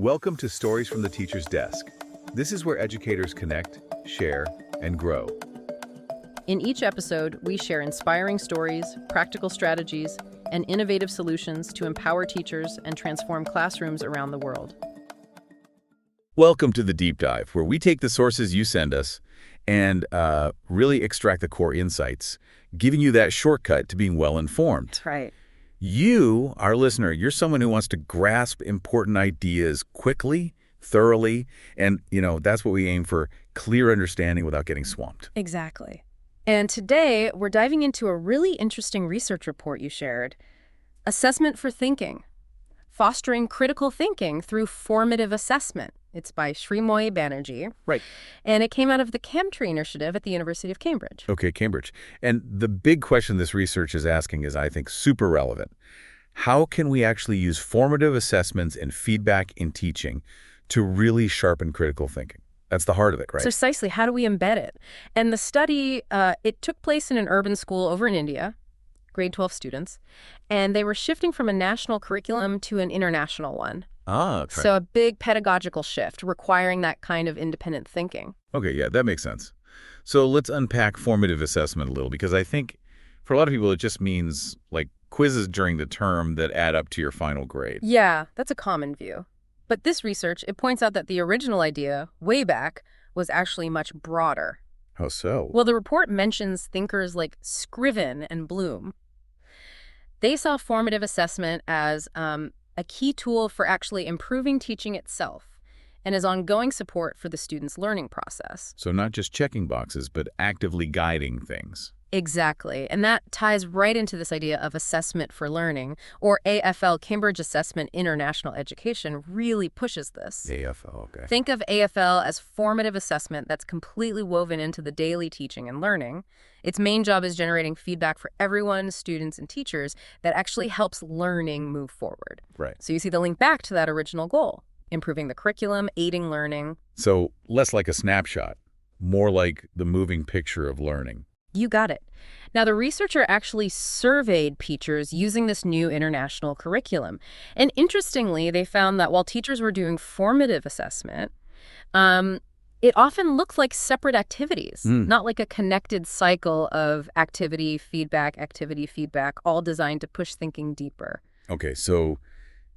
Welcome to Stories from the Teacher's Desk. This is where educators connect, share, and grow. In each episode, we share inspiring stories, practical strategies, and innovative solutions to empower teachers and transform classrooms around the world. Welcome to the Deep Dive, where we take the sources you send us and really extract the core insights, giving you that shortcut to being well-informed. That's right. You, our listener, you're someone who wants to grasp important ideas quickly, thoroughly, and, that's what we aim for, clear understanding without getting swamped. Exactly. And today, we're diving into a really interesting research report you shared. Assessment for Thinking, Fostering Critical Thinking Through Formative Assessment. It's by Srimoy Banerjee. Right. And it came out of the CamTree Initiative at the University of Cambridge. Okay, Cambridge. And the big question this research is asking is, I think, super relevant. How can we actually use formative assessments and feedback in teaching to really sharpen critical thinking? That's the heart of it, right? Precisely. How do we embed it? And the study, it took place in an urban school over in India, grade 12 students, and they were shifting from a national curriculum to an international one. Ah, okay. So a big pedagogical shift requiring that kind of independent thinking. Okay, yeah, that makes sense. So let's unpack formative assessment a little, because I think for a lot of people it just means like quizzes during the term that add up to your final grade. Yeah, that's a common view. But this research, it points out that the original idea, way back, was actually much broader. How so? Well, the report mentions thinkers like Scriven and Bloom. They saw formative assessment as a key tool for actually improving teaching itself and as ongoing support for the student's learning process. So not just checking boxes, but actively guiding things. Exactly. And that ties right into this idea of assessment for learning, or AFL, Cambridge Assessment International Education, really pushes this. AFL, okay. Think of AFL as formative assessment that's completely woven into the daily teaching and learning. Its main job is generating feedback for everyone, students and teachers, that actually helps learning move forward. Right. So you see the link back to that original goal, improving the curriculum, aiding learning. So less like a snapshot, more like the moving picture of learning. You got it. Now, the researcher actually surveyed teachers using this new international curriculum. And interestingly, they found that while teachers were doing formative assessment, it often looked like separate activities, not like a connected cycle of activity, feedback, all designed to push thinking deeper. Okay, so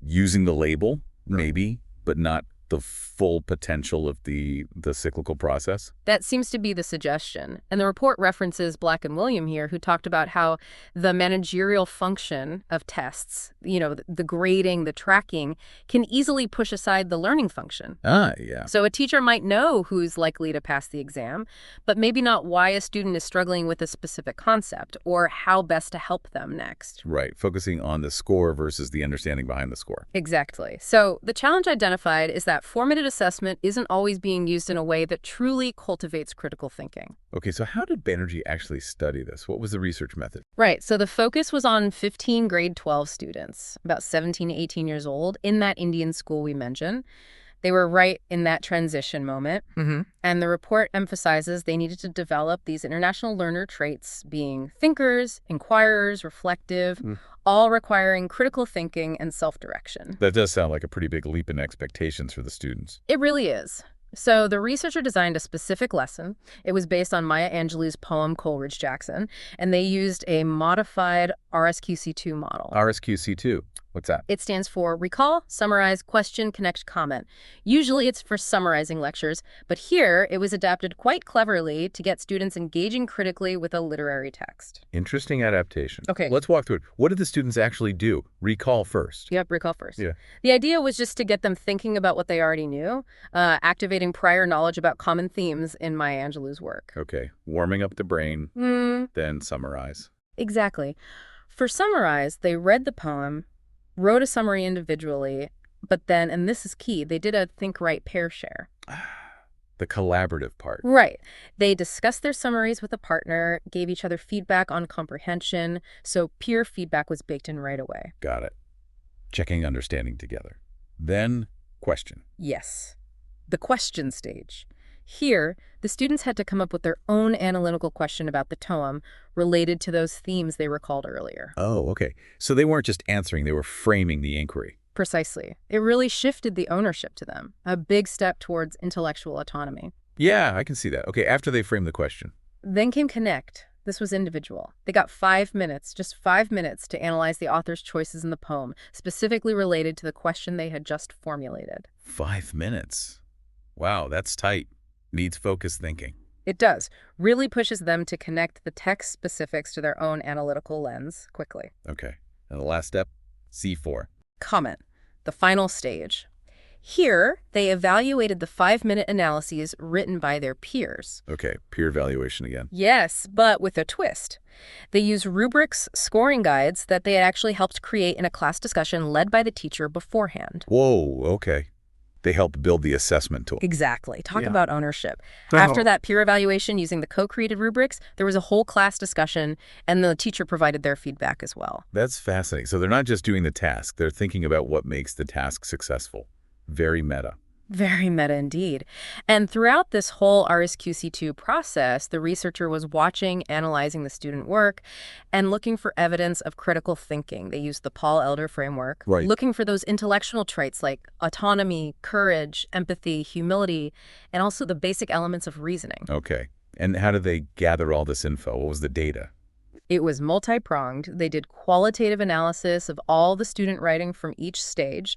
using the label, maybe, but not the full potential of the cyclical process? That seems to be the suggestion. And the report references Black and William here, who talked about how the managerial function of tests, the grading, the tracking, can easily push aside the learning function. Ah, yeah. So a teacher might know who's likely to pass the exam, but maybe not why a student is struggling with a specific concept or how best to help them next. Right, focusing on the score versus the understanding behind the score. Exactly. So the challenge identified is that formative assessment isn't always being used in a way that truly cultivates critical thinking. Okay, so how did Banerjee actually study this? What was the research method? Right, so the focus was on 15 grade 12 students, about 17 to 18 years old, in that Indian school we mentioned. They were right in that transition moment. And the report emphasizes they needed to develop these international learner traits, being thinkers, inquirers, reflective, all requiring critical thinking and self-direction. That does sound like a pretty big leap in expectations for the students. It really is. So the researcher designed a specific lesson. It was based on Maya Angelou's poem Coleridge Jackson, and they used a modified RSQC2 model. RSQC2, what's that? It stands for Recall, Summarize, Question, Connect, Comment. Usually it's for summarizing lectures, but here it was adapted quite cleverly to get students engaging critically with a literary text. Interesting adaptation. Okay. Let's walk through it. What did the students actually do? Recall first. Yep, recall first. Yeah. The idea was just to get them thinking about what they already knew, activating prior knowledge about common themes in Maya Angelou's work. Okay, warming up the brain, then summarize. Exactly. For Summarize, they read the poem, wrote a summary individually, but then, and this is key, they did a think-write-pair share. The collaborative part. Right. They discussed their summaries with a partner, gave each other feedback on comprehension, so peer feedback was baked in right away. Got it. Checking understanding together. Then, question. Yes. The question stage. Here, the students had to come up with their own analytical question about the poem related to those themes they recalled earlier. Oh, okay. So they weren't just answering, they were framing the inquiry. Precisely. It really shifted the ownership to them, a big step towards intellectual autonomy. Yeah, I can see that. Okay, after they frame the question. Then came Connect. This was individual. They got 5 minutes, just 5 minutes, to analyze the author's choices in the poem, specifically related to the question they had just formulated. 5 minutes. Wow, that's tight. Needs focused thinking. It does. Really pushes them to connect the text specifics to their own analytical lens quickly. Okay. And the last step, C4. Comment. The final stage. Here, they evaluated the 5-minute analyses written by their peers. Okay, peer evaluation again. Yes, but with a twist. They use rubrics, scoring guides that they had actually helped create in a class discussion led by the teacher beforehand. Whoa, okay. They help build the assessment tool. Exactly. Talk Yeah. about ownership. Oh. After that peer evaluation using the co-created rubrics, there was a whole class discussion, and the teacher provided their feedback as well. That's fascinating. So they're not just doing the task, they're thinking about what makes the task successful. Very meta. Very meta indeed. And throughout this whole RSQC2 process, the researcher was watching, analyzing the student work, and looking for evidence of critical thinking. They used the Paul Elder framework, Right. looking for those intellectual traits like autonomy, courage, empathy, humility, and also the basic elements of reasoning. Okay. And how did they gather all this info? What was the data? It was multi-pronged. They did qualitative analysis of all the student writing from each stage.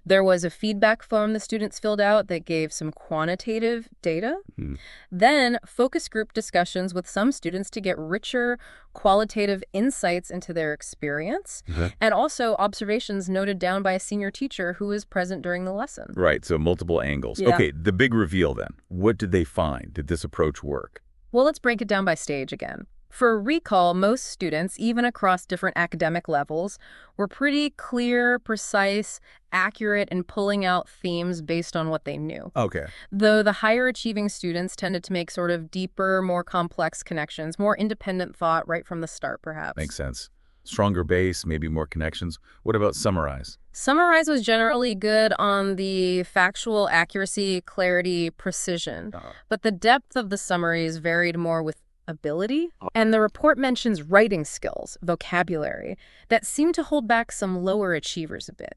There was a feedback form the students filled out that gave some quantitative data. Hmm. Then focus group discussions with some students to get richer qualitative insights into their experience, and also observations noted down by a senior teacher who was present during the lesson. Right, so multiple angles. Yeah. Okay, the big reveal then. What did they find? Did this approach work? Well, let's break it down by stage again. For recall, most students, even across different academic levels, were pretty clear, precise, accurate in pulling out themes based on what they knew. Okay. Though the higher achieving students tended to make sort of deeper, more complex connections, more independent thought right from the start, perhaps. Makes sense. Stronger base, maybe more connections. What about summarize? Summarize was generally good on the factual accuracy, clarity, precision, but the depth of the summaries varied more with ability. And the report mentions writing skills, vocabulary, that seem to hold back some lower achievers a bit.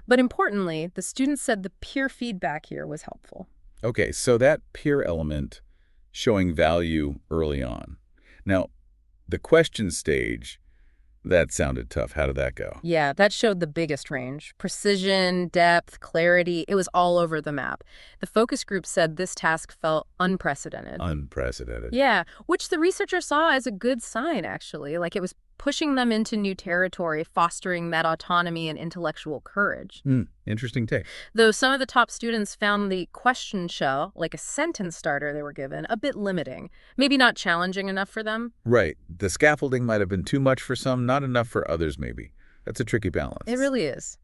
But importantly, the students said the peer feedback here was helpful. Okay, so that peer element showing value early on. Now, the question stage, that sounded tough. How did that go? Yeah, that showed the biggest range. Precision, depth, clarity, it was all over the map. The focus group said this task felt unprecedented. Unprecedented. Yeah, which the researcher saw as a good sign, actually. Like it was pushing them into new territory, fostering that autonomy and intellectual courage. Interesting take. Though some of the top students found the question shell, like a sentence starter they were given, a bit limiting. Maybe not challenging enough for them. Right. The scaffolding might have been too much for some, not enough for others maybe. That's a tricky balance. It really is.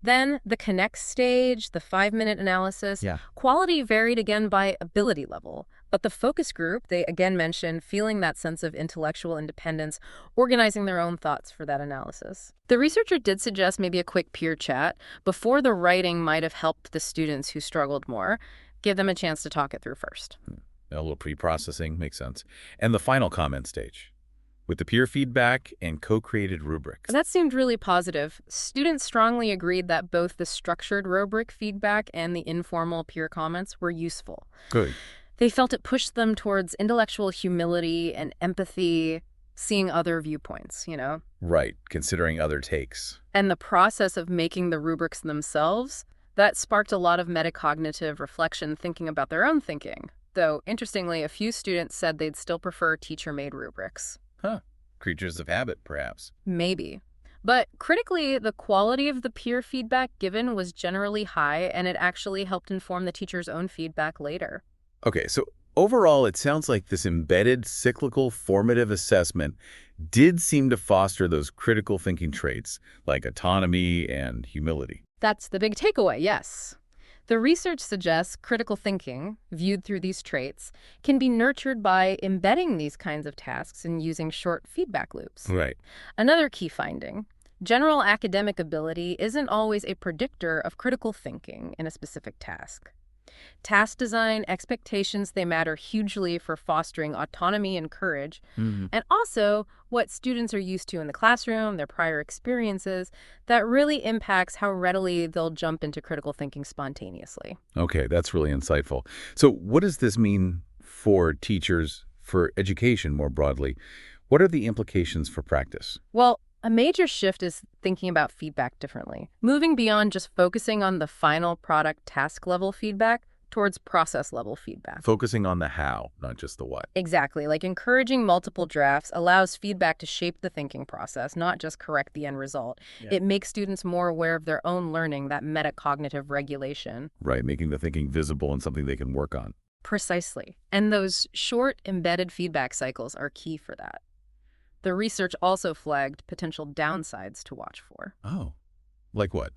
Then the connect stage, the 5-minute analysis, Yeah. quality varied again by ability level. But the focus group, they again mentioned feeling that sense of intellectual independence, organizing their own thoughts for that analysis. The researcher did suggest maybe a quick peer chat before the writing might have helped the students who struggled more. Give them a chance to talk it through first. A little pre-processing makes sense. And the final comment stage, with the peer feedback and co-created rubrics. That seemed really positive. Students strongly agreed that both the structured rubric feedback and the informal peer comments were useful. Good. They felt it pushed them towards intellectual humility and empathy, seeing other viewpoints, you know? Right, considering other takes. And the process of making the rubrics themselves, that sparked a lot of metacognitive reflection, thinking about their own thinking. Though, interestingly, a few students said they'd still prefer teacher-made rubrics. Huh. Creatures of habit, perhaps. Maybe. But critically, the quality of the peer feedback given was generally high, and it actually helped inform the teacher's own feedback later. Okay, so overall, it sounds like this embedded, cyclical, formative assessment did seem to foster those critical thinking traits like autonomy and humility. That's the big takeaway, yes. The research suggests critical thinking, viewed through these traits, can be nurtured by embedding these kinds of tasks and using short feedback loops. Right. Another key finding, general academic ability isn't always a predictor of critical thinking in a specific task. Task design, expectations, they matter hugely for fostering autonomy and courage. Hmm. And also, what students are used to in the classroom, their prior experiences, that really impacts how readily they'll jump into critical thinking spontaneously. Okay, that's really insightful. So what does this mean for teachers, for education more broadly? What are the implications for practice? Well, a major shift is thinking about feedback differently, moving beyond just focusing on the final product task level feedback towards process level feedback. Focusing on the how, not just the what. Exactly. Like encouraging multiple drafts allows feedback to shape the thinking process, not just correct the end result. Yeah. It makes students more aware of their own learning, that metacognitive regulation. Right, making the thinking visible and something they can work on. Precisely. And those short, embedded feedback cycles are key for that. The research also flagged potential downsides to watch for. Oh, like what?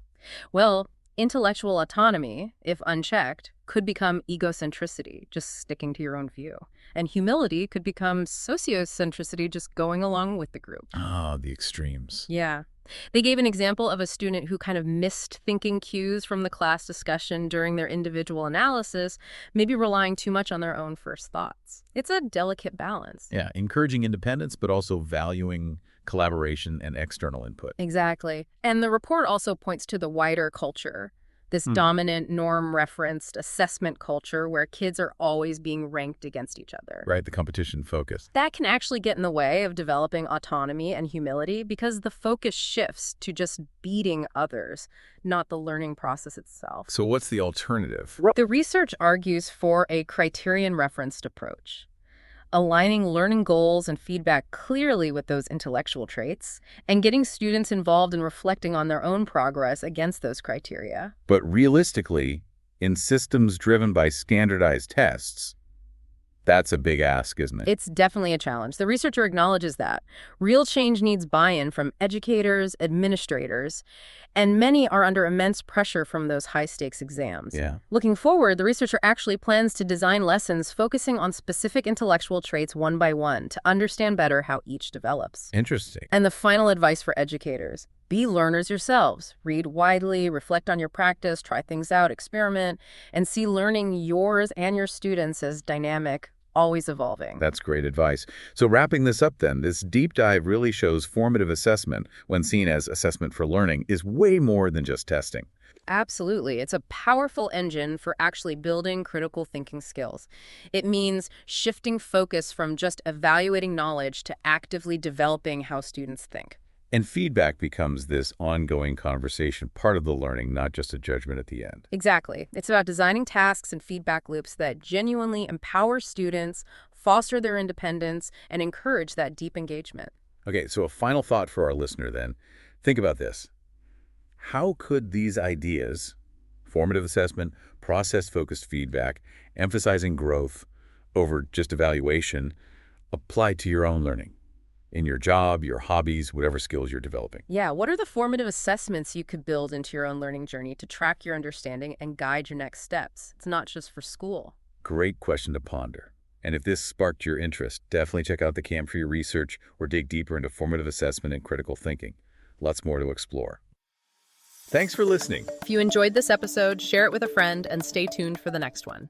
Well, intellectual autonomy, if unchecked, could become egocentricity, just sticking to your own view. And humility could become sociocentricity, just going along with the group. Ah, the extremes. Yeah. They gave an example of a student who kind of missed thinking cues from the class discussion during their individual analysis, maybe relying too much on their own first thoughts. It's a delicate balance. Yeah, encouraging independence, but also valuing collaboration and external input. Exactly. And the report also points to the wider culture, this dominant norm-referenced assessment culture where kids are always being ranked against each other. Right, the competition focus. That can actually get in the way of developing autonomy and humility because the focus shifts to just beating others, not the learning process itself. So what's the alternative? The research argues for a criterion-referenced approach, aligning learning goals and feedback clearly with those intellectual traits, and getting students involved in reflecting on their own progress against those criteria. But realistically, in systems driven by standardized tests, that's a big ask, isn't it? It's definitely a challenge. The researcher acknowledges that. Real change needs buy-in from educators, administrators, and many are under immense pressure from those high-stakes exams. Yeah. Looking forward, the researcher actually plans to design lessons focusing on specific intellectual traits one by one to understand better how each develops. Interesting. And the final advice for educators: be learners yourselves. Read widely, reflect on your practice, try things out, experiment, and see learning yours and your students as dynamic, always evolving. That's great advice. So wrapping this up then, this deep dive really shows formative assessment, when seen as assessment for learning, is way more than just testing. Absolutely. It's a powerful engine for actually building critical thinking skills. It means shifting focus from just evaluating knowledge to actively developing how students think. And feedback becomes this ongoing conversation, part of the learning, not just a judgment at the end. Exactly. It's about designing tasks and feedback loops that genuinely empower students, foster their independence, and encourage that deep engagement. Okay, so a final thought for our listener then. Think about this. How could these ideas, formative assessment, process-focused feedback, emphasizing growth over just evaluation, apply to your own learning? In your job, your hobbies, whatever skills you're developing. Yeah, what are the formative assessments you could build into your own learning journey to track your understanding and guide your next steps? It's not just for school. Great question to ponder. And if this sparked your interest, definitely check out the camp for your research or dig deeper into formative assessment and critical thinking. Lots more to explore. Thanks for listening. If you enjoyed this episode, share it with a friend and stay tuned for the next one.